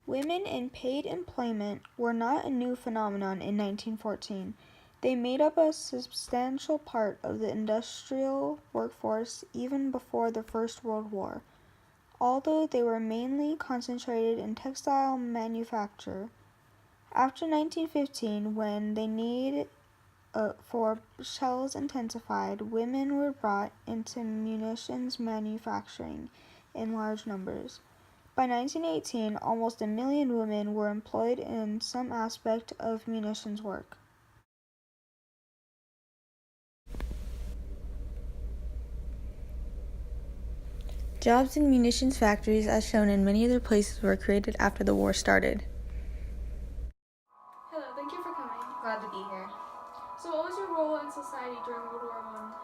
Women in paid employment were not a new phenomenon in 1914. They made up a substantial part of the industrial workforce even before the First World War, although they were mainly concentrated in textile manufacture. After 1915, when the need for shells intensified, women were brought into munitions manufacturing in large numbers. By 1918, almost 1 million women were employed in some aspect of munitions work. Jobs in munitions factories, as shown in many other places, were created after the war started. Hello, thank you for coming. Glad to be here. So what was your role in society during World War I?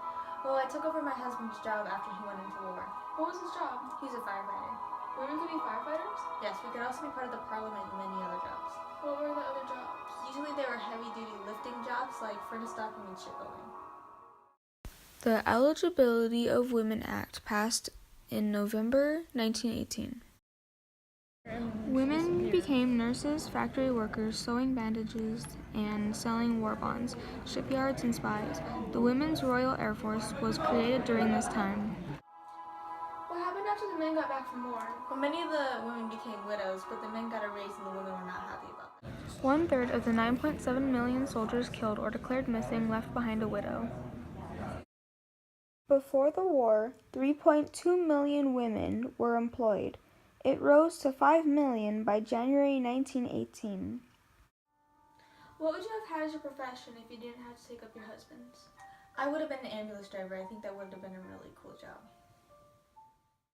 Well, I took over my husband's job after he went into war. What was his job? He's a firefighter. Women could be firefighters? Yes, we could also be part of the parliament and many other jobs. What were the other jobs? Usually they were heavy-duty lifting jobs like furnace stocking and shipbuilding. The Eligibility of Women Act passed in November 1918. Women became nurses, factory workers, sewing bandages, and selling war bonds, shipyards, and spies. The Women's Royal Air Force was created during this time. What happened after the men got back from war? Well, many of the women became widows, but the men got a raise and the women were not happy about that. 1/3 of the 9.7 million soldiers killed or declared missing left behind a widow. Before the war, 3.2 million women were employed. It rose to 5 million by January 1918. What would you have had as your profession if you didn't have to take up your husband's? I would have been an ambulance driver. I think that would have been a really cool job.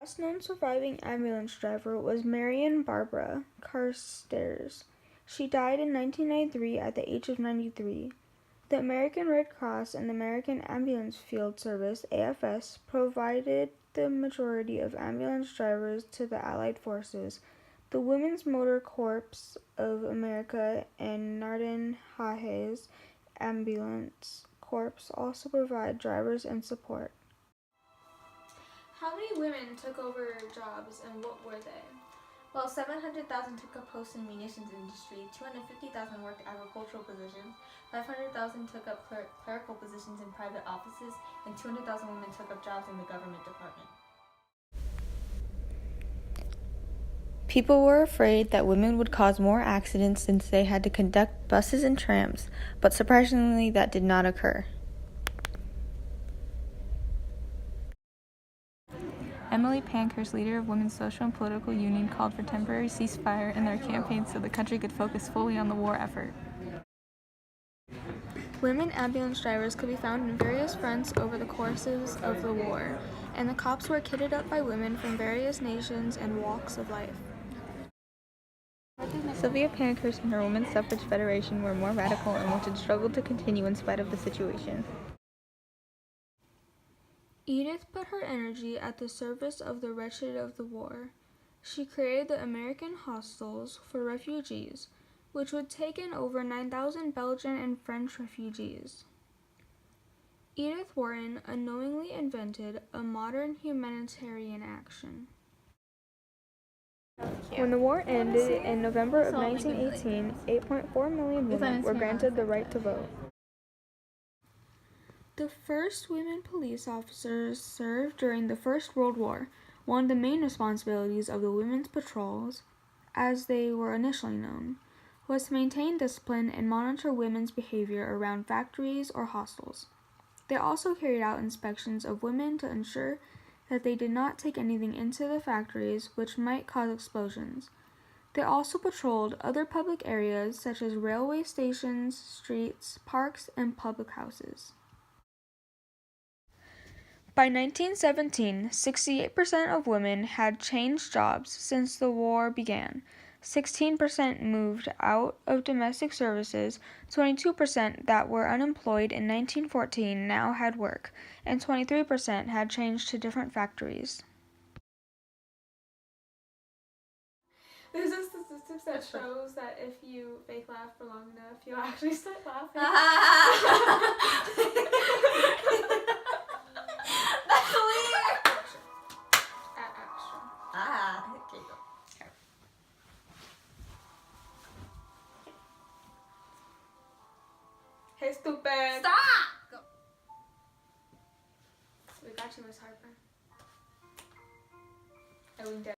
The best known surviving ambulance driver was Marion Barbara Carstairs. She died in 1993 at the age of 93. The American Red Cross and the American Ambulance Field Service, AFS, provided the majority of ambulance drivers to the Allied forces. The Women's Motor Corps of America and Narden-Hayes Ambulance Corps also provide drivers and support. How many women took over jobs and what were they? Well, 700,000 took up posts in munitions industry, 250,000 worked agricultural positions, 500,000 took up clerical positions in private offices, and 200,000 women took up jobs in the government department. People were afraid that women would cause more accidents since they had to conduct buses and trams, but surprisingly that did not occur. Emily Pankhurst, leader of Women's Social and Political Union, called for temporary ceasefire in their campaign so the country could focus fully on the war effort. Women ambulance drivers could be found in various fronts over the courses of the war, and the cops were kitted up by women from various nations and walks of life. Sylvia Pankhurst and her Women's Suffrage Federation were more radical and wanted struggle to continue in spite of the situation. Edith put her energy at the service of the wretched of the war. She created the American Hostels for Refugees, which would take in over 9,000 Belgian and French refugees. Edith Wharton unknowingly invented a modern humanitarian action. When the war ended in November of 1918, 8.4 million women were granted the right to vote. The first women police officers served during the First World War. One of the main responsibilities of the women's patrols, as they were initially known, was to maintain discipline and monitor women's behavior around factories or hostels. They also carried out inspections of women to ensure that they did not take anything into the factories which might cause explosions. They also patrolled other public areas such as railway stations, streets, parks, and public houses. By 1917, 68% of women had changed jobs since the war began. 16% moved out of domestic services, 22% that were unemployed in 1914 now had work, and 23% had changed to different factories. There's a statistics that shows that if you fake laugh for long enough, you'll actually start laughing. That's weird! Action. Okay, go. Okay, stupid. Stop! We got you, Miss Harper. I winked at